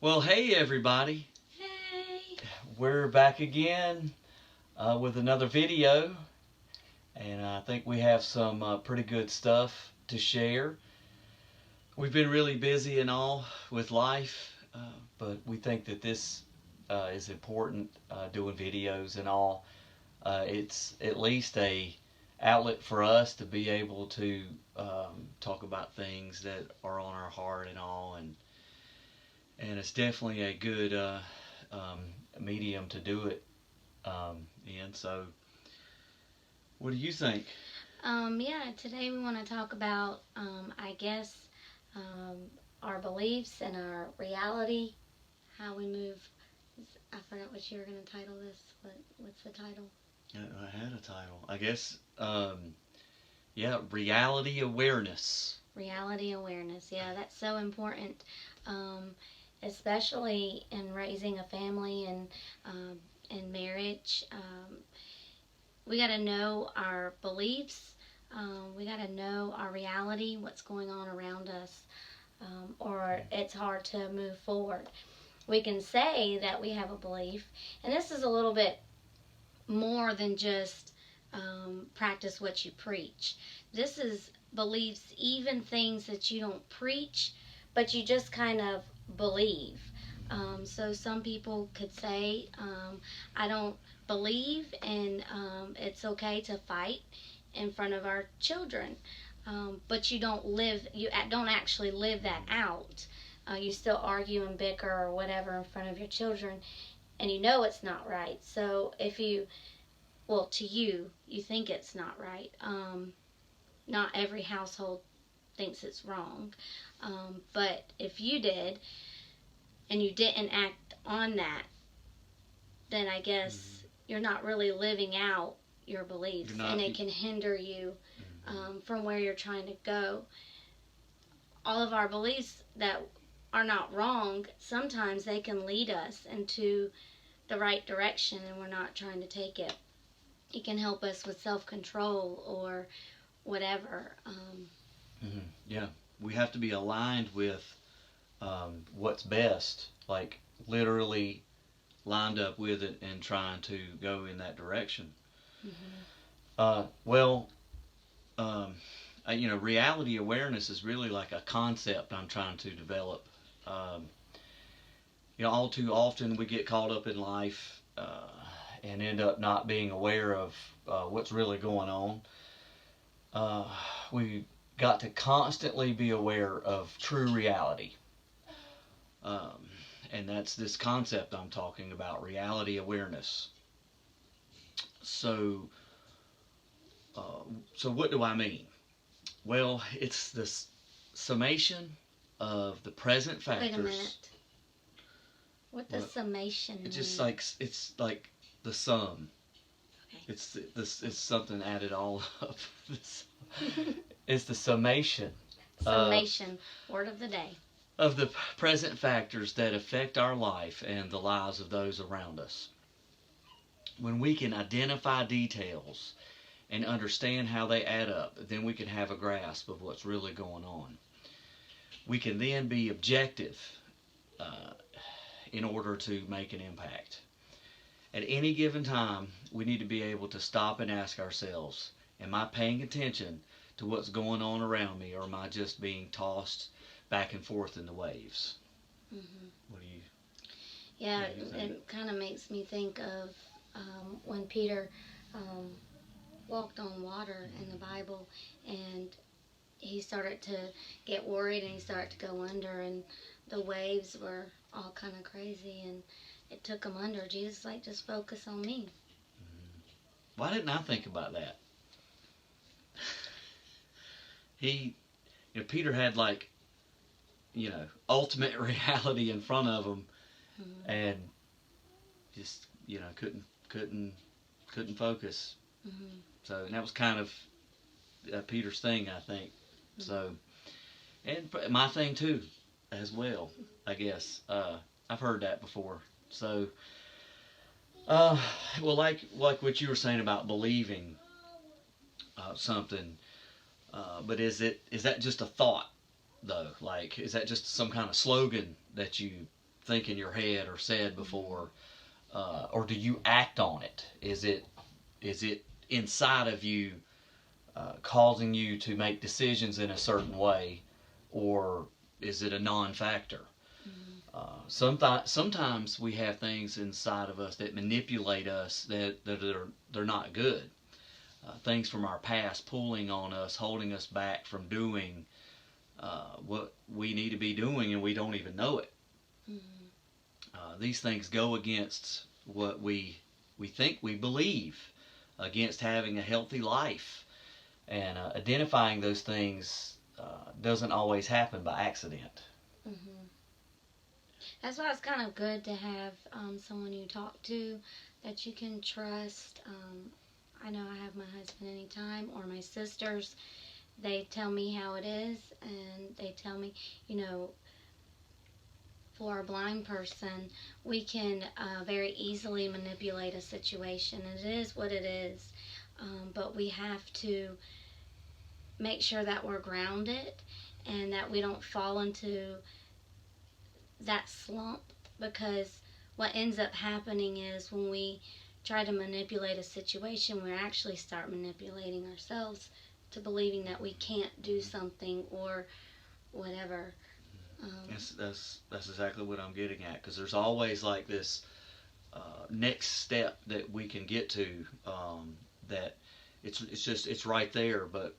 Well, hey everybody, Hey. we're back again with another video, and I think we have some pretty good stuff to share. We've been really busy and all with life, but we think that this is important, doing videos and all. It's at least a outlet for us to be able to talk about things that are on our heart and all, and it's definitely a good um, medium to do it in. So, what do you think? Yeah, today we want to talk about, um, our beliefs and our reality, how we move. I forgot what you were going to title this. What's the title? I had a title. I guess, yeah, reality awareness. Reality awareness. Yeah, that's so important, um, especially in raising a family and in marriage. We got to know our beliefs. We got to know our reality, what's going on around us, or it's hard to move forward. We can say that we have a belief, and this is a little bit more than just practice what you preach. This is beliefs, even things that you don't preach, but you just kind of believe. So some people could say, I don't believe, and it's okay to fight in front of our children. But you don't actually live that out. You still argue and bicker or whatever in front of your children, and you know it's not right. So if you, well, to you, you think it's not right. Not every household thinks it's wrong. But if you did and you didn't act on that, then I guess you're not really living out your beliefs, You're not. and it can hinder you from where you're trying to go. All of our beliefs that are not wrong, sometimes they can lead us into the right direction, and we're not trying to take it. It can help us with self control or whatever. Yeah, we have to be aligned with what's best, like literally lined up with it and trying to go in that direction. Mm-hmm. Well, um, reality awareness is really like a concept I'm trying to develop. Um, all too often we get caught up in life and end up not being aware of what's really going on. Uh, we got to constantly be aware of true reality. Um, and that's this concept I'm talking about, reality awareness. So, uh, so what do I mean? Well, it's this summation of the present Wait a factors. minute. What does Well, summation it's just mean? like it's like the sum. Okay. It's this. It's something added all up. It's the summation of Summation, word of the day. of the present factors that affect our life and the lives of those around us. When we can identify details and understand how they add up, then we can have a grasp of what's really going on. We can then be objective uh, in order to make an impact. At any given time, we need to be able to stop and ask ourselves, am I paying attention to what's going on around me, or am I just being tossed back and forth in the waves? Hmm. What do you, Yeah, what do you think? it kind of makes me think of when Peter um, walked on water in the Bible, and he started to get worried and he started to go under, and the waves were all kind of crazy, and it took him under. Jesus, like, just focus on me. Why didn't I think about that? He, Peter had like, ultimate reality in front of him, Mm-hmm. and just, couldn't couldn't focus. Mm-hmm. So, and that was kind of Peter's thing, I think. So, Mm-hmm. and my thing too, as well. I guess I've heard that before. So, uh, well, like what you were saying about believing something, but is that just a thought though? Like, is that just some kind of slogan that you think in your head or said before, or do you act on it? Is it inside of you, causing you to make decisions in a certain way, or is it a non-factor? Sometimes we have things inside of us that manipulate us they're not good. Things from our past pulling on us, holding us back from doing what we need to be doing, and we don't even know it. These things go against what we think we believe, against having a healthy life, and identifying those things doesn't always happen by accident. That's why it's kind of good to have someone you talk to that you can trust. I know I have my husband anytime, or my sisters. They tell me how it is, and they tell me, for a blind person, we can very easily manipulate a situation. It is what it is, but we have to make sure that we're grounded and that we don't fall into that slump, because what ends up happening is when we try to manipulate a situation, we actually start manipulating ourselves to believing that we can't do something or whatever. That's exactly what I'm getting at, because there's always like this next step that we can get to, that it's right there, but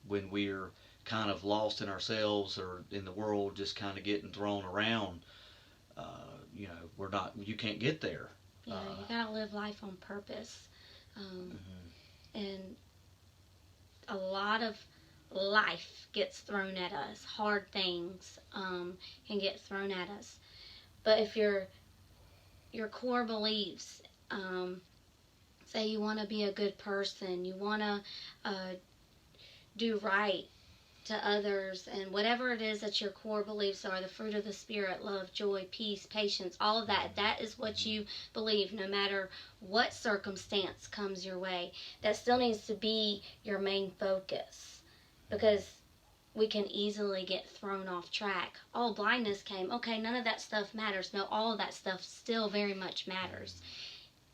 when we're kind of lost in ourselves or in the world, just kind of getting thrown around, you can't get there. Yeah, you gotta live life on purpose, and a lot of life gets thrown at us. Hard things can get thrown at us, but if your core beliefs, say you want to be a good person, you want to do right to others, and whatever it is that your core beliefs are, the fruit of the Spirit, love, joy, peace, patience, all of that, that is what you believe, no matter what circumstance comes your way. That still needs to be your main focus, because we can easily get thrown off track. Oh, blindness came. Okay, none of that stuff matters. No, all of that stuff still very much matters.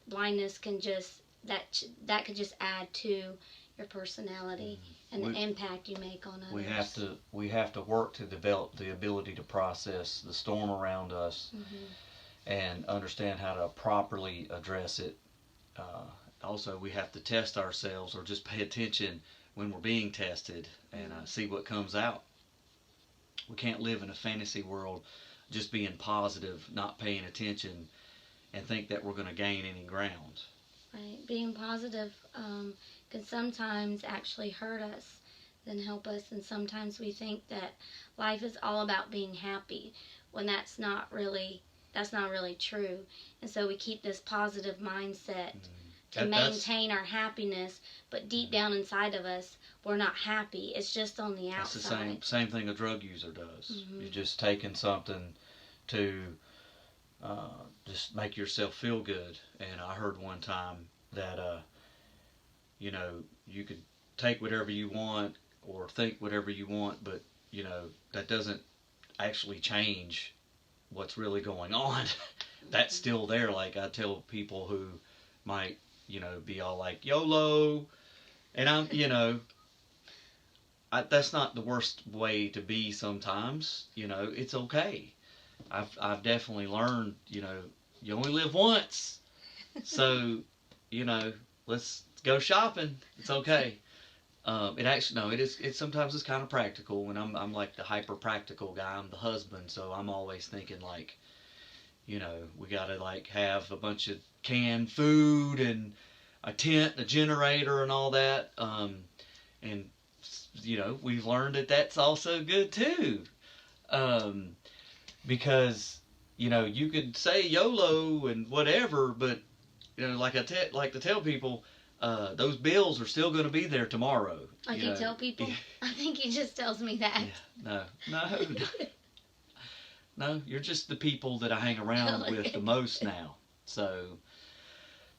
Blindness can just, that could just add to your personality and the impact you make on others. We have to work to develop the ability to process the storm around us, and understand how to properly address it. Also, we have to test ourselves, or just pay attention when we're being tested, and see what comes out. We can't live in a fantasy world just being positive, not paying attention, and think that we're going to gain any ground. Right. Being positive can sometimes actually hurt us than help us, and sometimes we think that life is all about being happy, when that's not really true. And so we keep this positive mindset to maintain our happiness, but deep down inside of us, we're not happy. It's just on the outside. That's the same thing a drug user does. You're just taking something to just make yourself feel good. And I heard one time that you could take whatever you want or think whatever you want, but that doesn't actually change what's really going on. That's still there. Like, I tell people who might be all like YOLO, and I'm that's not the worst way to be. Sometimes it's okay. I've definitely learned you only live once, so let's go shopping. It's okay. It actually, no, it is. It sometimes it's kind of practical, and I'm like the hyper practical guy. I'm the husband, so I'm always thinking like, we gotta like have a bunch of canned food and a tent, a generator, and all that. And we've learned that that's also good too, because you could say YOLO and whatever, but like like to tell people. Those bills are still going to be there tomorrow. Like you tell people? Yeah. I think he just tells me that. Yeah, no, you're just the people that I hang around with the most now. So,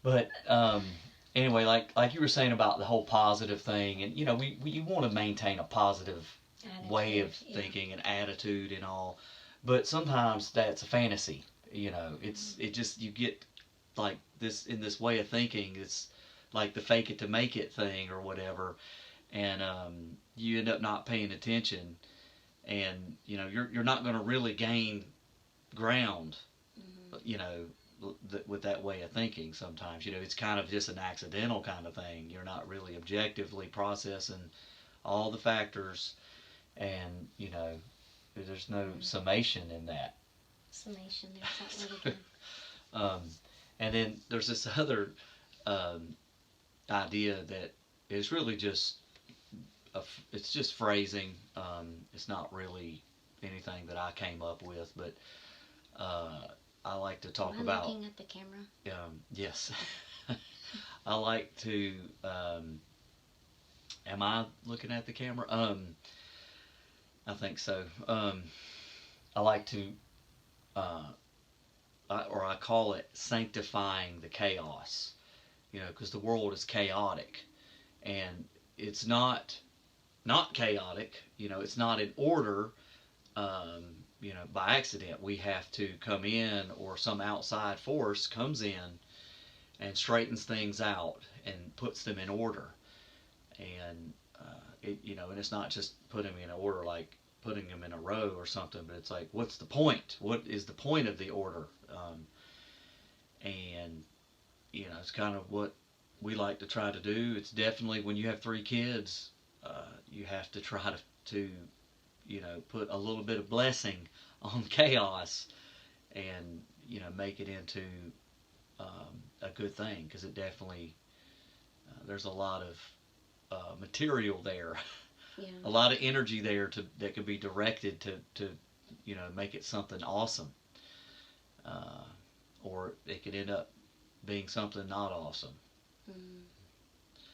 but anyway, like you were saying about the whole positive thing, and you want to maintain a positive way of thinking and attitude and all, but sometimes that's a fantasy. You know, it just, you get like this, in this way of thinking, it's like the fake it to make it thing or whatever, and you end up not paying attention, and you know you're not going to really gain ground, you know, with that way of thinking. Sometimes, you know, it's kind of just an accidental kind of thing. You're not really objectively processing all the factors, and you know, there's no summation in that. Summation, there's that word again. um, and then there's this other um, idea that is really just it's just phrasing. It's not really anything that I came up with, but I like to talk Am I about. looking at the camera? Yes, I like to. Am I looking at the camera? I think so. I like to, uh, or I call it sanctifying the chaos. You know, because the world is chaotic, and it's not chaotic. You know, it's not in order. Um, you know, by accident, we have to come in, or some outside force comes in and straightens things out and puts them in order. And you know, and it's not just putting them in order like putting them in a row or something, but it's like, what's the point? What is the point of the order? And you know, it's kind of what we like to try to do. It's definitely, when you have three kids, you have to try to you know, put a little bit of blessing on chaos, and you know, make it into a good thing, because it definitely, there's a lot of material there, Yeah. a lot of energy there that could be directed to you know, make it something awesome, uh, or it could end up being something not awesome. Mm,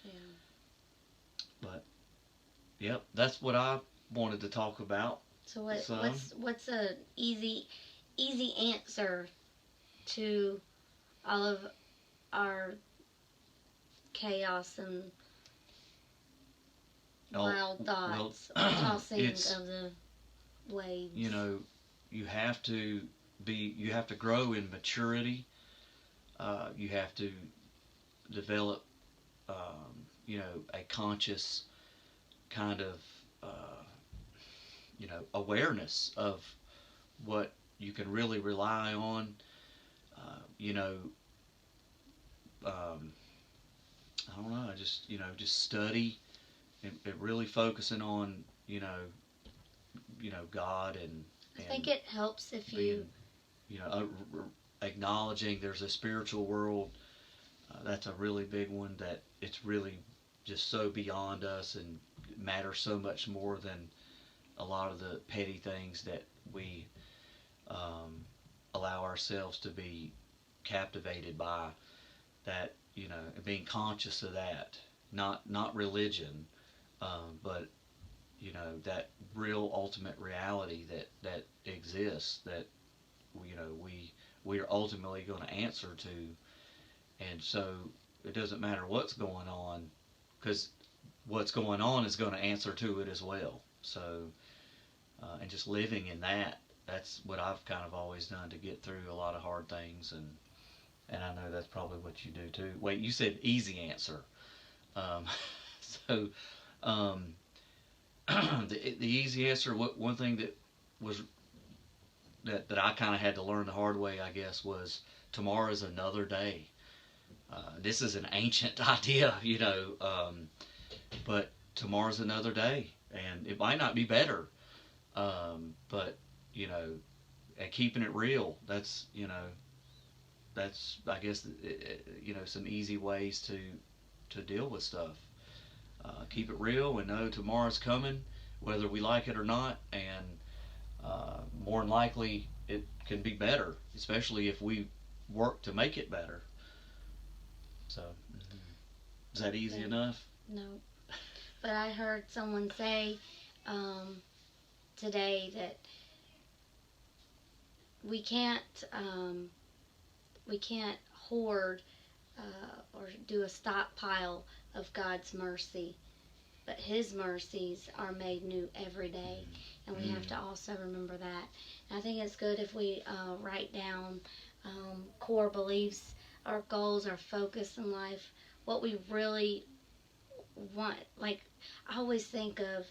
yeah. But yep, that's what I wanted to talk about. So Some. what's a easy answer to all of our chaos and Oh, wild well, thoughts, tossing it's, of the waves? you know, you have to you have to grow in maturity. You have to develop, you know, a conscious kind of, you know, awareness of what you can really rely on. You know, um, I don't know. I just, you know, just study, and really focusing on, you know, God, I think and it helps if being, you know, acknowledging there's a spiritual world. That's a really big one, that it's really just so beyond us and matters so much more than a lot of the petty things that we um, allow ourselves to be captivated by. That, you know, being conscious of that, not religion, but you know, that real ultimate reality that exists, that you know, we are ultimately going to answer to. And so it doesn't matter what's going on, because what's going on is going to answer to it as well. So and just living in that, that's what I've kind of always done to get through a lot of hard things. And I know that's probably what you do too. Wait, you said easy answer. Um, so um, the easy answer, one thing that was that I kind of had to learn the hard way, I guess, was tomorrow is another day. This is an ancient idea, you know, but tomorrow's another day, and it might not be better, but you know, and keeping it real. That's, you know, that's, I guess, you know, some easy ways to deal with stuff. Keep it real and know tomorrow's coming, whether we like it or not, and more than likely it can be better, especially if we work to make it better. So, is that easy Yeah. enough? No. But I heard someone say um, today that we can't um, we can't hoard or do a stockpile of God's mercy. but His mercies are made new every day, and we have to also remember that. And I think it's good if we write down core beliefs, our goals, our focus in life, what we really want. Like, I always think of,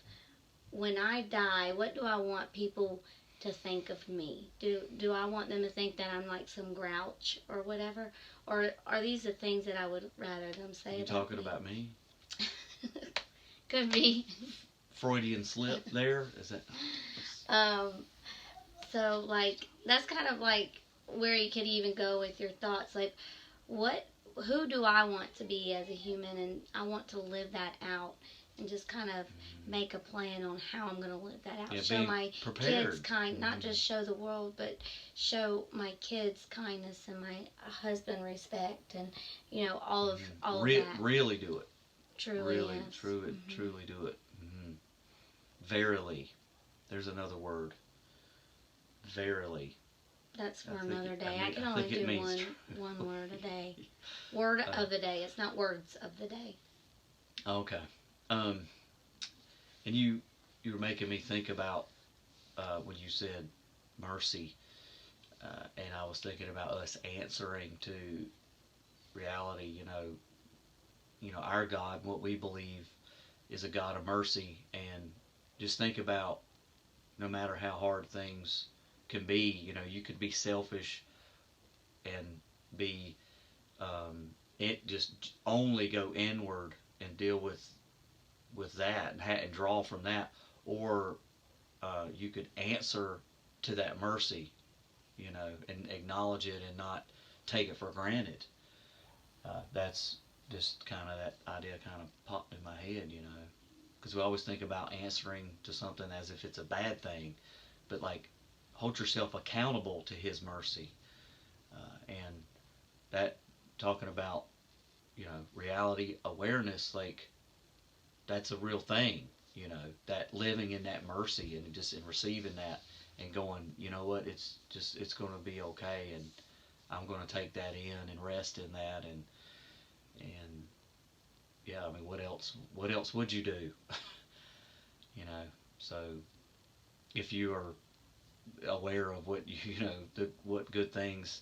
when I die, what do I want people to think of me? Do I want them to think that I'm like some grouch or whatever? Or are these the things that I would rather them say You about talking me? about me? Could be. Freudian slip there? Is that? Um, so like that's kind of like where you could even go with your thoughts. Like, what, who do I want to be as a human, and I want to live that out, and just kind of make a plan on how I'm going to live that out. Yeah, Show be my prepared. kids not just show the world, but show my kids kindness and my husband respect, and all of that. Really do it. Truly, Really, yes. truly do it. Verily. There's another word. Verily. That's for I think another it- day. I I, mean, can I only think it do means one word a day. Word of the day. It's not words of the day. Okay. And you were making me think about when you said mercy, and I was thinking about us answering to reality. Our God, what we believe is a God of mercy, and just think about, no matter how hard things can be, you could be selfish and be it just only go inward and deal with that and draw from that, or you could answer to that mercy, and acknowledge it and not take it for granted. That's just kind of, that idea kind of popped in my head, because we always think about answering to something as if it's a bad thing, but like, hold yourself accountable to His mercy, and that, talking about reality awareness, like, that's a real thing, that living in that mercy and just in receiving that and going, you know what, it's going to be okay, and I'm going to take that in and rest in that, and yeah, I mean, what else would you do? So if you are aware of what what good things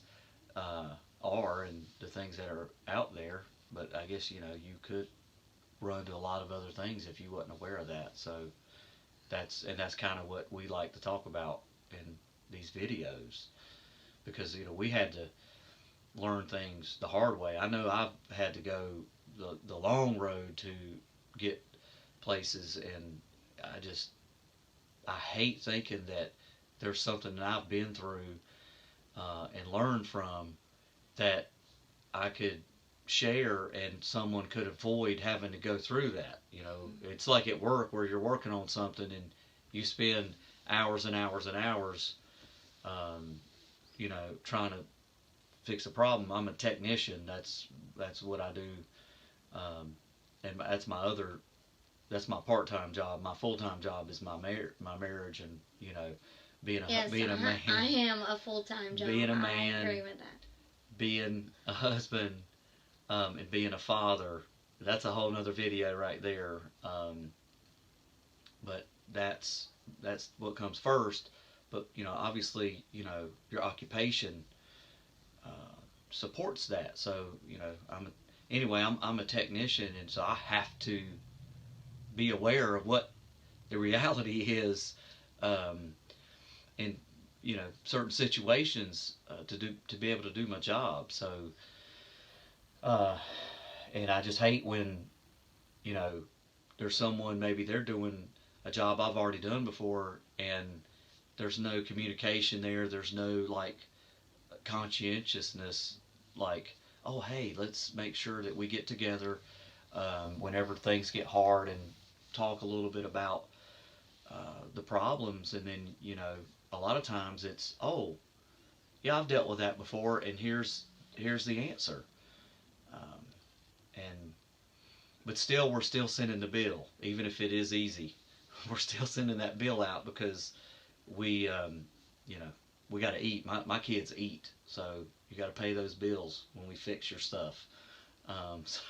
are, and the things that are out there, but I guess you could run to a lot of other things if you wasn't aware of that. So that's kind of what we like to talk about in these videos, because we had to learn things the hard way. I know I've had to go the long road to get places, and I hate thinking that there's something that I've been through and learned from that I could share, and someone could avoid having to go through that. It's like at work, where you're working on something and you spend hours and hours and hours, trying to fix a problem. I'm a technician. That's what I do, and that's my part-time job. My full-time job is my marriage, and being a Yes, being a man. I am a full-time job. Being a man. I agree with that. Being a husband, and being a father. That's a whole nother video right there. But that's what comes first. But obviously, your occupation supports that. So I'm a technician, and so I have to be aware of what the reality is, in certain situations, to be able to do my job. So and I just hate when there's someone, maybe they're doing a job I've already done before, and there's no communication there. There's no like conscientiousness, like, oh hey, let's make sure that we get together whenever things get hard and talk a little bit about the problems. And then a lot of times it's, oh yeah, I've dealt with that before, and here's the answer. And but still, we're still sending the bill, even if it is easy. We're still sending that bill out, because we we got to eat. My kids eat, so you got to pay those bills when we fix your stuff. So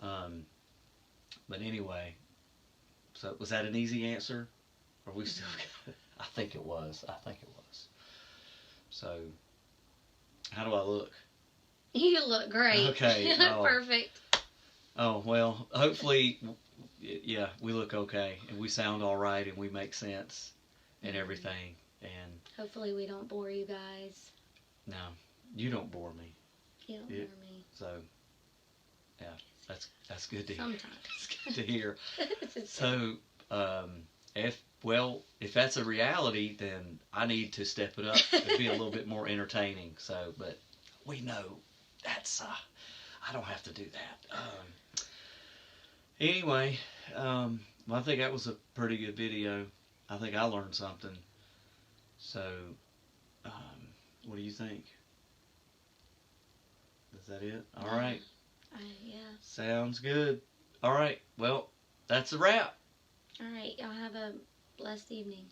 but anyway, So was that an easy answer? Or we still? I think it was. So, how do I look? You look great. Okay, oh. Perfect. Oh well, hopefully, yeah, we look okay and we sound all right and we make sense and everything. And hopefully we don't bore you guys. no, you don't bore me. You don't bore me. So, yeah, that's good to hear. Sometimes. It's good to hear. So, if that's a reality, then I need to step it up and be a little bit more entertaining. So, but we know that's I don't have to do that. Anyway, I think that was a pretty good video. I think I learned something. So, what do you think? Is that it? All right. Yeah. Sounds good. All right. Well, that's a wrap. All right. Y'all have a blessed evening.